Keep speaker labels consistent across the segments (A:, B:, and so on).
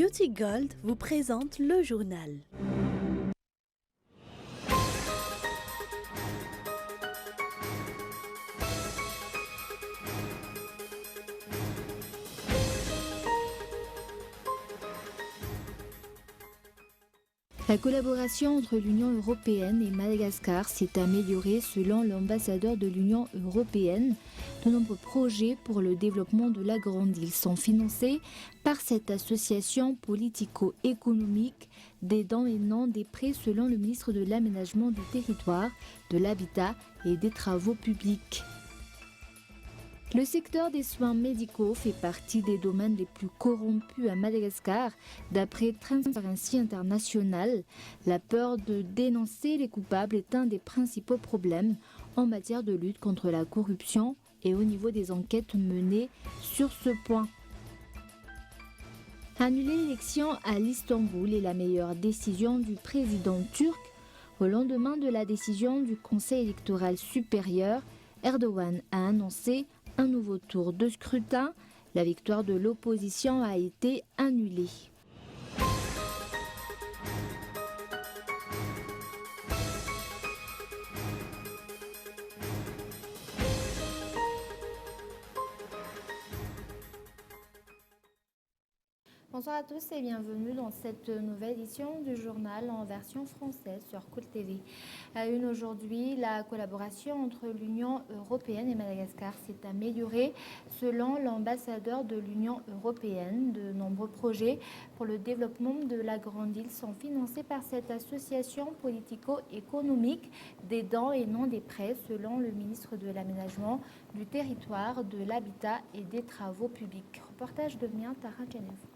A: Beauty Gold vous présente le journal.
B: La collaboration entre l'Union européenne et Madagascar s'est améliorée selon l'ambassadeur de l'Union européenne. De nombreux projets pour le développement de la Grande Île sont financés par cette association politico-économique des dons et non des prêts selon le ministre de l'Aménagement du territoire, de l'Habitat et des Travaux publics. Le secteur des soins médicaux fait partie des domaines les plus corrompus à Madagascar, d'après Transparency International. La peur de dénoncer les coupables est un des principaux problèmes en matière de lutte contre la corruption et au niveau des enquêtes menées sur ce point. Annuler l'élection à l'Istanbul est la meilleure décision du président turc. Au lendemain de la décision du Conseil électoral supérieur, Erdogan a annoncé un nouveau tour de scrutin. La victoire de l'opposition a été annulée. Bonsoir à tous et bienvenue dans cette nouvelle édition du journal en version française sur Cool TV. À une aujourd'hui, la collaboration entre l'Union européenne et Madagascar s'est améliorée selon l'ambassadeur de l'Union européenne. De nombreux projets pour le développement de la Grande Île sont financés par cette association politico-économique des dons et non des prêts selon le ministre de l'Aménagement du territoire, de l'Habitat et des Travaux publics. Reportage de Mien Tara Genève.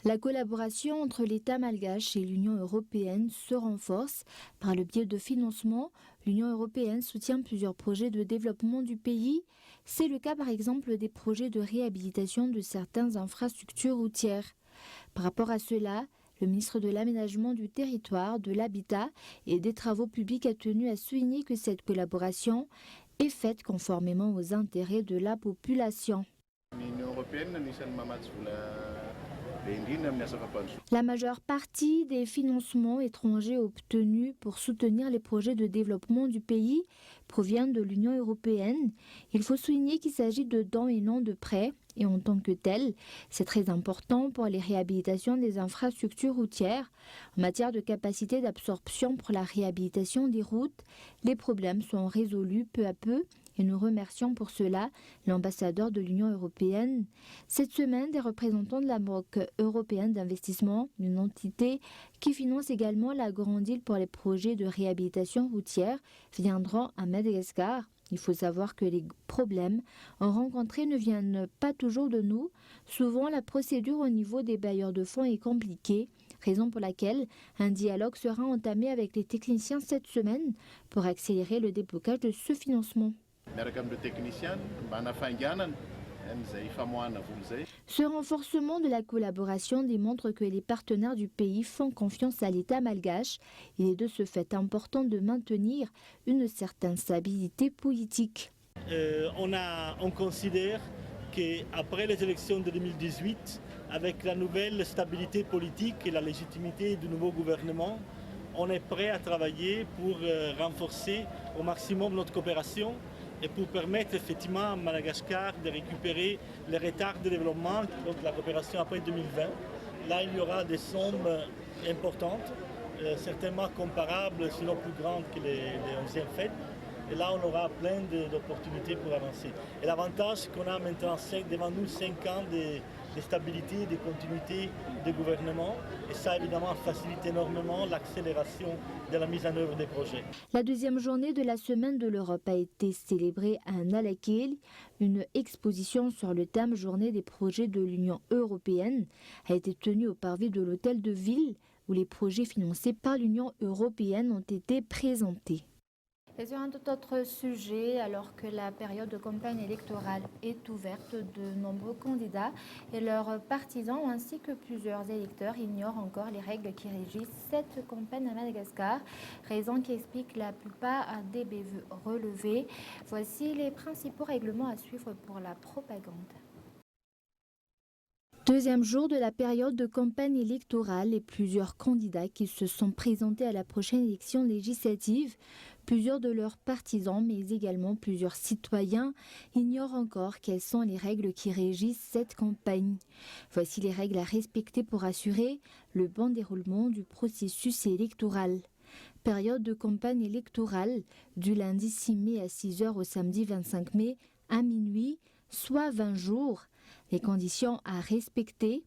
B: La collaboration entre l'État malgache et l'Union européenne se renforce. Par le biais de financement, l'Union européenne soutient plusieurs projets de développement du pays. C'est le cas par exemple des projets de réhabilitation de certaines infrastructures routières. Par rapport à cela, le ministre de l'Aménagement du territoire, de l'Habitat et des Travaux publics a tenu à souligner que cette collaboration est faite conformément aux intérêts de la population.
C: L'Union européenne
B: La majeure partie des financements étrangers obtenus pour soutenir les projets de développement du pays proviennent de l'Union européenne. Il faut souligner qu'il s'agit de dons et non de prêts, et en tant que tel, c'est très important pour les réhabilitations des infrastructures routières. En matière de capacité d'absorption pour la réhabilitation des routes, les problèmes sont résolus peu à peu. Et nous remercions pour cela l'ambassadeur de l'Union européenne. Cette semaine, des représentants de la Banque européenne d'investissement, une entité qui finance également la Grande Île pour les projets de réhabilitation routière, viendront à Madagascar. Il faut savoir que les problèmes rencontrés ne viennent pas toujours de nous. Souvent, la procédure au niveau des bailleurs de fonds est compliquée, raison pour laquelle un dialogue sera entamé avec les techniciens cette semaine pour accélérer le déblocage de ce financement. Ce renforcement de la collaboration démontre que les partenaires du pays font confiance à l'État malgache. Il est de ce fait important de maintenir une certaine stabilité politique.
D: On considère qu'après les élections de 2018, avec la nouvelle stabilité politique et la légitimité du nouveau gouvernement, on est prêt à travailler pour renforcer au maximum notre coopération et pour permettre effectivement à Madagascar de récupérer les retards de développement, donc la coopération après 2020. Là, il y aura des sommes importantes, certainement comparables, sinon plus grandes que les anciennes fêtes. Et là, on aura plein d'opportunités pour avancer. Et l'avantage, c'est qu'on a maintenant devant nous 5 ans de stabilité, de continuité de gouvernement. Et ça, évidemment, facilite énormément l'accélération de la mise en œuvre des projets.
B: La deuxième journée de la Semaine de l'Europe a été célébrée à Nalakil. Une exposition sur le thème Journée des projets de l'Union européenne a été tenue au parvis de l'Hôtel de Ville, où les projets financés par l'Union européenne ont été présentés. Et sur un tout autre sujet, alors que la période de campagne électorale est ouverte, de nombreux candidats et leurs partisans ainsi que plusieurs électeurs ignorent encore les règles qui régissent cette campagne à Madagascar, raison qui explique la plupart des bévues relevées. Voici les principaux règlements à suivre pour la propagande. Deuxième jour de la période de campagne électorale et plusieurs candidats qui se sont présentés à la prochaine élection législative, plusieurs de leurs partisans mais également plusieurs citoyens ignorent encore quelles sont les règles qui régissent cette campagne. Voici les règles à respecter pour assurer le bon déroulement du processus électoral. Période de campagne électorale du lundi 6 mai à 6 h au samedi 25 mai à minuit, soit 20 jours. Les conditions à respecter: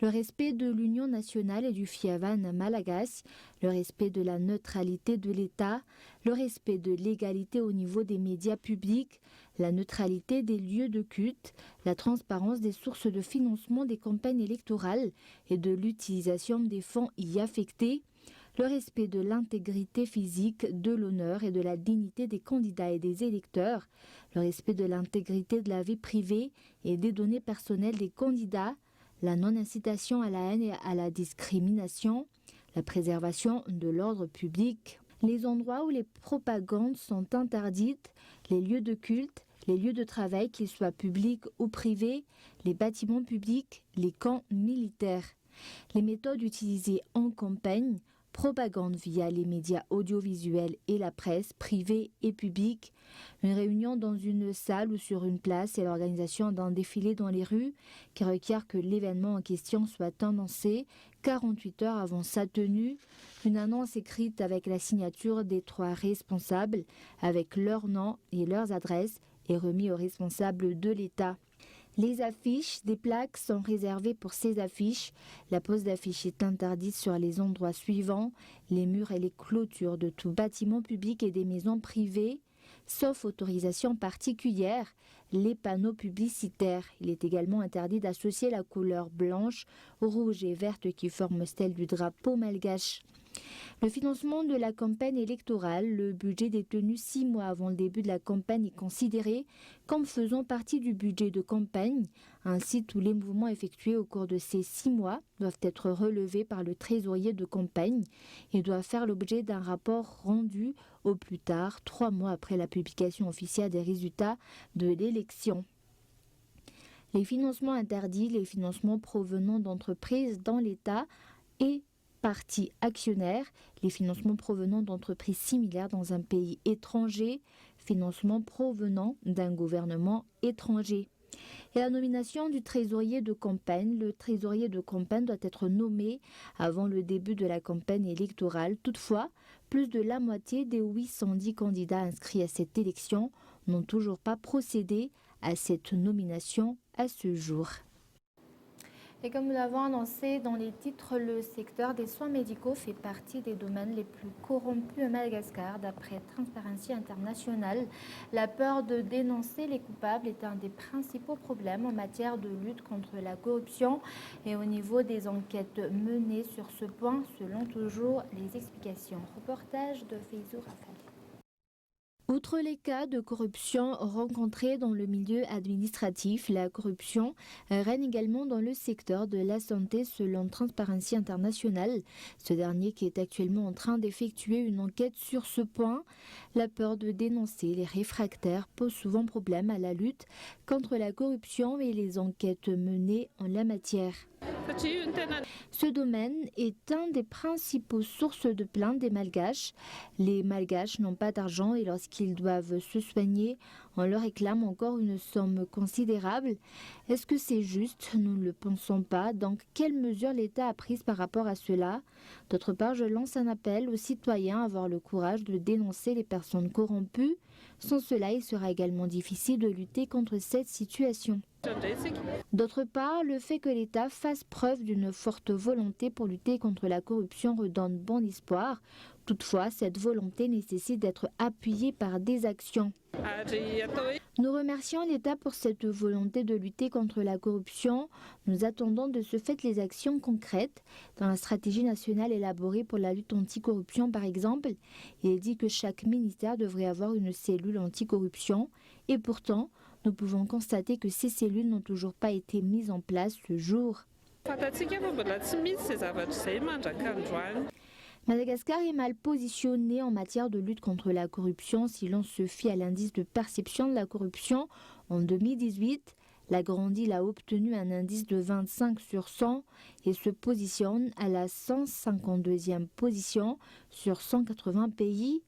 B: le respect de l'union nationale et du fiavan malagasy, le respect de la neutralité de l'État, le respect de l'égalité au niveau des médias publics, la neutralité des lieux de culte, la transparence des sources de financement des campagnes électorales et de l'utilisation des fonds y affectés, le respect de l'intégrité physique, de l'honneur et de la dignité des candidats et des électeurs, le respect de l'intégrité de la vie privée et des données personnelles des candidats, la non-incitation à la haine et à la discrimination, la préservation de l'ordre public. Les endroits où les propagandes sont interdites, les lieux de culte, les lieux de travail, qu'ils soient publics ou privés, les bâtiments publics, les camps militaires. Les méthodes utilisées en campagne: propagande via les médias audiovisuels et la presse, privée et publique, une réunion dans une salle ou sur une place et l'organisation d'un défilé dans les rues qui requiert que l'événement en question soit annoncé 48 heures avant sa tenue, une annonce écrite avec la signature des 3 responsables avec leurs noms et leurs adresses et remis aux responsables de l'État. Les affiches, des plaques sont réservées pour ces affiches. La pose d'affiches est interdite sur les endroits suivants: les murs et les clôtures de tout bâtiment public et des maisons privées, sauf autorisation particulière, les panneaux publicitaires. Il est également interdit d'associer la couleur blanche, rouge et verte qui forme celle du drapeau malgache. Le financement de la campagne électorale, le budget détenu 6 mois avant le début de la campagne est considéré comme faisant partie du budget de campagne. Ainsi, tous les mouvements effectués au cours de ces 6 mois doivent être relevés par le trésorier de campagne et doivent faire l'objet d'un rapport rendu au plus tard 3 mois après la publication officielle des résultats de l'élection. Les financements interdits, les financements provenant d'entreprises dans l'État et partis actionnaires, les financements provenant d'entreprises similaires dans un pays étranger, financements provenant d'un gouvernement étranger. Et la nomination du trésorier de campagne. Le trésorier de campagne doit être nommé avant le début de la campagne électorale. Toutefois, plus de la moitié des 810 candidats inscrits à cette élection n'ont toujours pas procédé à cette nomination à ce jour. Et comme nous l'avons annoncé dans les titres, le secteur des soins médicaux fait partie des domaines les plus corrompus à Madagascar, d'après Transparency International. La peur de dénoncer les coupables est un des principaux problèmes en matière de lutte contre la corruption. Et au niveau des enquêtes menées sur ce point, selon toujours les explications. Reportage de Feizou Rafali. Outre les cas de corruption rencontrés dans le milieu administratif, la corruption règne également dans le secteur de la santé selon Transparency International. Ce dernier qui est actuellement en train d'effectuer une enquête sur ce point. La peur de dénoncer les réfractaires pose souvent problème à la lutte contre la corruption et les enquêtes menées en la matière. Ce domaine est un des principaux sources de plaintes des Malgaches. Les Malgaches n'ont pas d'argent et lorsqu'ils doivent se soigner, on leur réclame encore une somme considérable. Est-ce que c'est juste? Nous ne le pensons pas. Donc, quelles mesures l'État a prises par rapport à cela? D'autre part, je lance un appel aux citoyens à avoir le courage de dénoncer les personnes corrompues. Sans cela, il sera également difficile de lutter contre cette situation. D'autre part, le fait que l'État fasse preuve d'une forte volonté pour lutter contre la corruption redonne bon espoir. Toutefois, cette volonté nécessite d'être appuyée par des actions. Nous remercions l'État pour cette volonté de lutter contre la corruption. Nous attendons de ce fait les actions concrètes. Dans la stratégie nationale élaborée pour la lutte anticorruption, par exemple, il est dit que chaque ministère devrait avoir une cellule anticorruption. Et pourtant, nous pouvons constater que ces cellules n'ont toujours pas été mises en place ce jour. Madagascar est mal positionné en matière de lutte contre la corruption si l'on se fie à l'indice de perception de la corruption en 2018. La grande île a obtenu un indice de 25 sur 100 et se positionne à la 152e position sur 180 pays.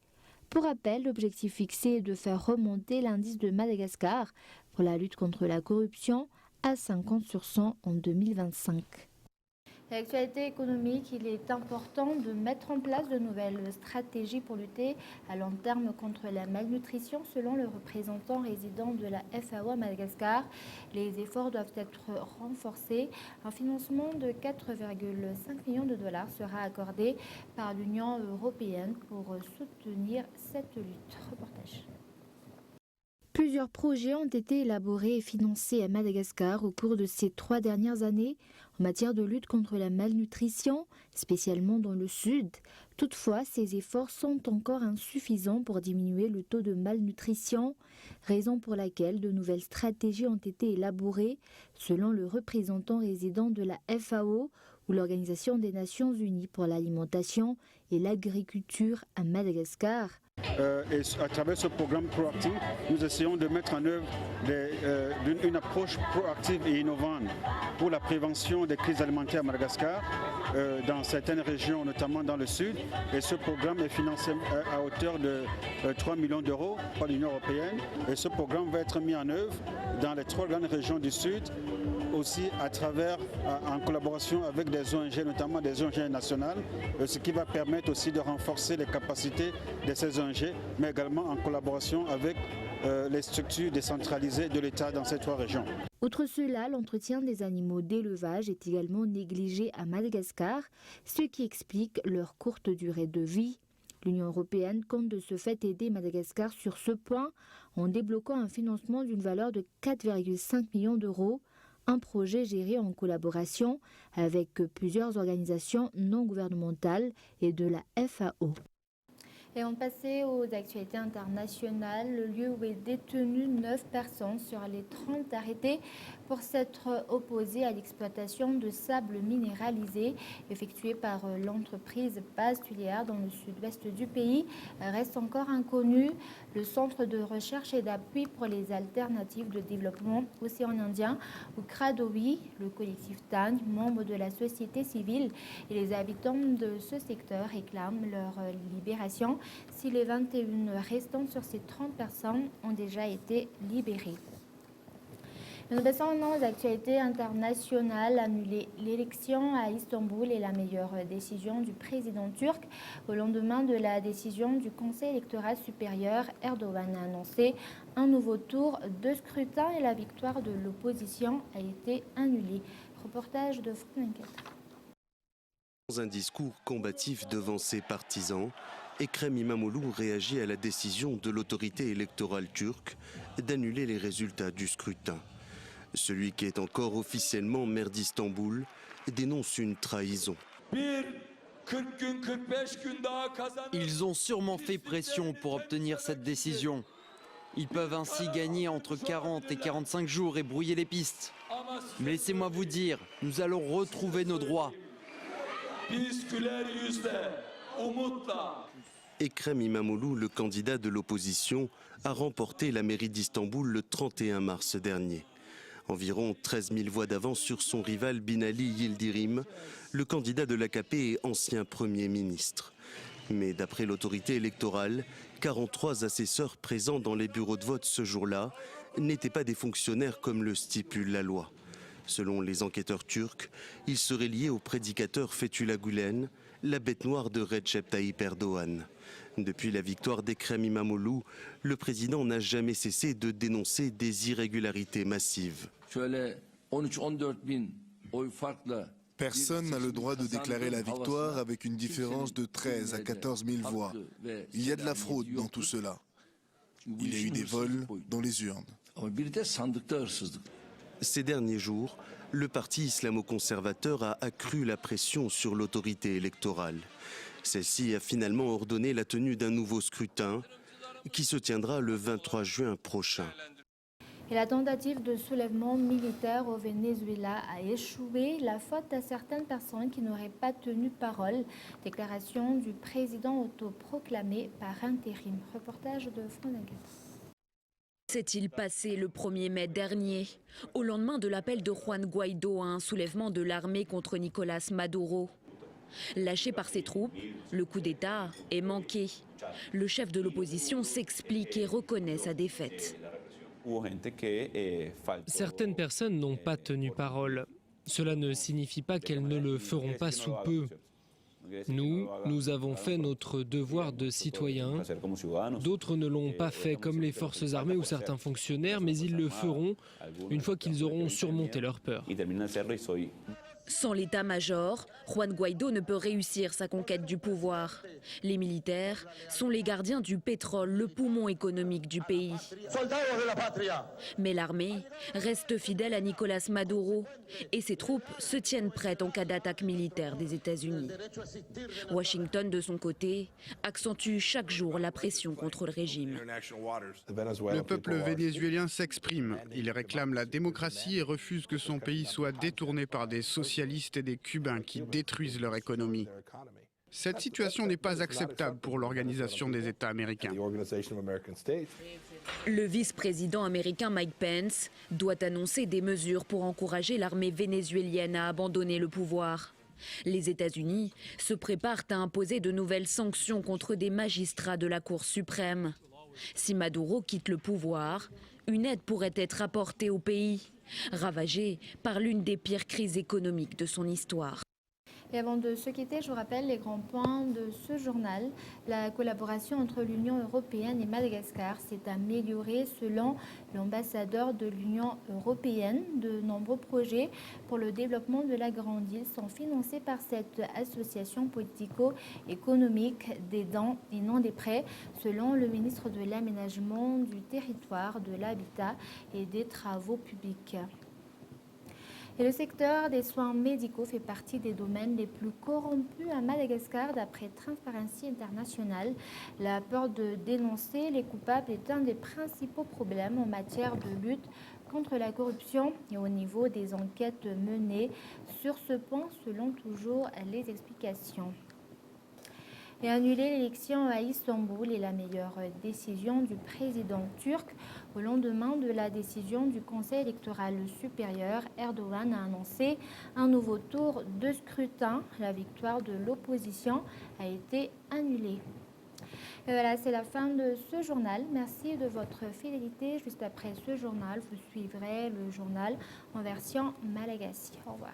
B: Pour rappel, l'objectif fixé est de faire remonter l'indice de Madagascar pour la lutte contre la corruption à 50 sur 100 en 2025. L'actualité économique, il est important de mettre en place de nouvelles stratégies pour lutter à long terme contre la malnutrition. Selon le représentant résident de la FAO à Madagascar, les efforts doivent être renforcés. Un financement de 4,5 millions de dollars sera accordé par l'Union européenne pour soutenir cette lutte. Reportage. Plusieurs projets ont été élaborés et financés à Madagascar au cours de ces 3 dernières années en matière de lutte contre la malnutrition, spécialement dans le sud. Toutefois, ces efforts sont encore insuffisants pour diminuer le taux de malnutrition, raison pour laquelle de nouvelles stratégies ont été élaborées, selon le représentant résident de la FAO ou l'Organisation des Nations Unies pour l'alimentation et l'agriculture à Madagascar.
C: Et à travers ce programme proactif, nous essayons de mettre en œuvre une approche proactive et innovante pour la prévention des crises alimentaires à Madagascar, dans certaines régions, notamment dans le sud. Et ce programme est financé à hauteur de 3 millions d'euros par l'Union européenne. Et ce programme va être mis en œuvre dans les 3 grandes régions du sud, aussi à travers, en collaboration avec des ONG, notamment des ONG nationales, ce qui va permettre aussi de renforcer les capacités de ces ONG, mais également en collaboration avec les structures décentralisées de l'État dans ces 3 régions.
B: Outre cela, l'entretien des animaux d'élevage est également négligé à Madagascar, ce qui explique leur courte durée de vie. L'Union européenne compte de ce fait aider Madagascar sur ce point en débloquant un financement d'une valeur de 4,5 millions d'euros, un projet géré en collaboration avec plusieurs organisations non gouvernementales et de la FAO. Et on passait aux actualités internationales. Le lieu où est détenu 9 personnes sur les 30 arrêtées pour s'être opposées à l'exploitation de sable minéralisé effectuée par l'entreprise Bastulière dans le sud-ouest du pays reste encore inconnu. Le Centre de recherche et d'appui pour les alternatives de développement océan Indien, ou CRADOI, le collectif TAN, membre de la société civile et les habitants de ce secteur réclament leur libération si les 21 restantes sur ces 30 personnes ont déjà été libérées. Nous passons maintenant aux actualités internationales. Annuler l'élection à Istanbul est la meilleure décision du président turc. Au lendemain de la décision du Conseil électoral supérieur, Erdogan a annoncé un nouveau tour de scrutin et la victoire de l'opposition a été annulée. Reportage de Franck.
E: Dans un discours combatif devant ses partisans, Ekrem İmamoğlu réagit à la décision de l'autorité électorale turque d'annuler les résultats du scrutin. Celui qui est encore officiellement maire d'Istanbul dénonce une trahison.
F: Ils ont sûrement fait pression pour obtenir cette décision. Ils peuvent ainsi gagner entre 40 et 45 jours et brouiller les pistes. Mais laissez-moi vous dire, nous allons retrouver nos droits.
E: Ekrem İmamoğlu, le candidat de l'opposition, a remporté la mairie d'Istanbul le 31 mars dernier. Environ 13 000 voix d'avance sur son rival Binali Yildirim, le candidat de l'AKP et ancien Premier ministre. Mais d'après l'autorité électorale, 43 assesseurs présents dans les bureaux de vote ce jour-là n'étaient pas des fonctionnaires comme le stipule la loi. Selon les enquêteurs turcs, ils seraient liés au prédicateur Fethullah Gülen, la bête noire de Recep Tayyip Erdogan. Depuis la victoire d'Ekrem İmamoğlu, le président n'a jamais cessé de dénoncer des irrégularités massives.
G: Personne n'a le droit de déclarer la victoire avec une différence de 13 à 14 000 voix. Il y a de la fraude dans tout cela. Il y a eu des vols dans les urnes.
E: Ces derniers jours, le parti islamo-conservateur a accru la pression sur l'autorité électorale. Celle-ci a finalement ordonné la tenue d'un nouveau scrutin qui se tiendra le 23 juin prochain.
B: Et la tentative de soulèvement militaire au Venezuela a échoué, la faute à certaines personnes qui n'auraient pas tenu parole. Déclaration du président autoproclamé par intérim. Reportage de Franck.
H: S'est-il passé le 1er mai dernier, au lendemain de l'appel de Juan Guaidó à un soulèvement de l'armée contre Nicolás Maduro? Lâché par ses troupes, le coup d'État est manqué. Le chef de l'opposition s'explique et reconnaît sa défaite.
I: Certaines personnes n'ont pas tenu parole. Cela ne signifie pas qu'elles ne le feront pas sous peu. Nous avons fait notre devoir de citoyen. D'autres ne l'ont pas fait, comme les forces armées ou certains fonctionnaires, mais ils le feront une fois qu'ils auront surmonté leur peur.
H: Sans l'état-major, Juan Guaidó ne peut réussir sa conquête du pouvoir. Les militaires sont les gardiens du pétrole, le poumon économique du pays. Mais l'armée reste fidèle à Nicolás Maduro et ses troupes se tiennent prêtes en cas d'attaque militaire des États-Unis. Washington, de son côté, accentue chaque jour la pression contre le régime.
J: Le peuple vénézuélien s'exprime. Il réclame la démocratie et refuse que son pays soit détourné par des socialistes et des Cubains qui détruisent leur économie. Cette situation n'est pas acceptable pour l'Organisation des États américains.
H: Le vice-président américain Mike Pence doit annoncer des mesures pour encourager l'armée vénézuélienne à abandonner le pouvoir. Les États-Unis se préparent à imposer de nouvelles sanctions contre des magistrats de la Cour suprême. Si Maduro quitte le pouvoir, une aide pourrait être apportée au pays, ravagé par l'une des pires crises économiques de son histoire.
B: Et avant de se quitter, je vous rappelle les grands points de ce journal. La collaboration entre l'Union européenne et Madagascar s'est améliorée selon l'ambassadeur de l'Union européenne. De nombreux projets pour le développement de la Grande Île sont financés par cette association politico-économique des dons et non des prêts, selon le ministre de l'Aménagement du territoire, de l'Habitat et des Travaux publics. Et le secteur des soins médicaux fait partie des domaines les plus corrompus à Madagascar d'après Transparency International. La peur de dénoncer les coupables est un des principaux problèmes en matière de lutte contre la corruption et au niveau des enquêtes menées sur ce point, selon toujours les explications. Et annuler l'élection à Istanbul est la meilleure décision du président turc. Au lendemain de la décision du Conseil électoral supérieur, Erdogan a annoncé un nouveau tour de scrutin. La victoire de l'opposition a été annulée. Et voilà, c'est la fin de ce journal. Merci de votre fidélité. Juste après ce journal, vous suivrez le journal en version malagasy. Au revoir.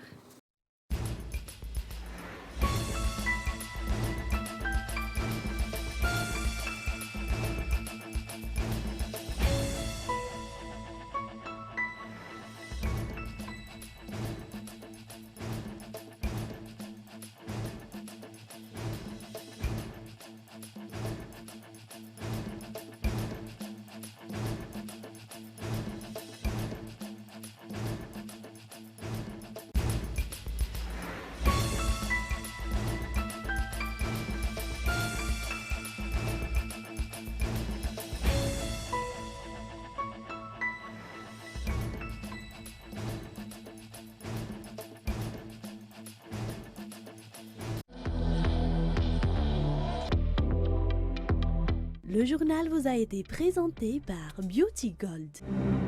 A: Le journal vous a été présenté par Beauty Gold.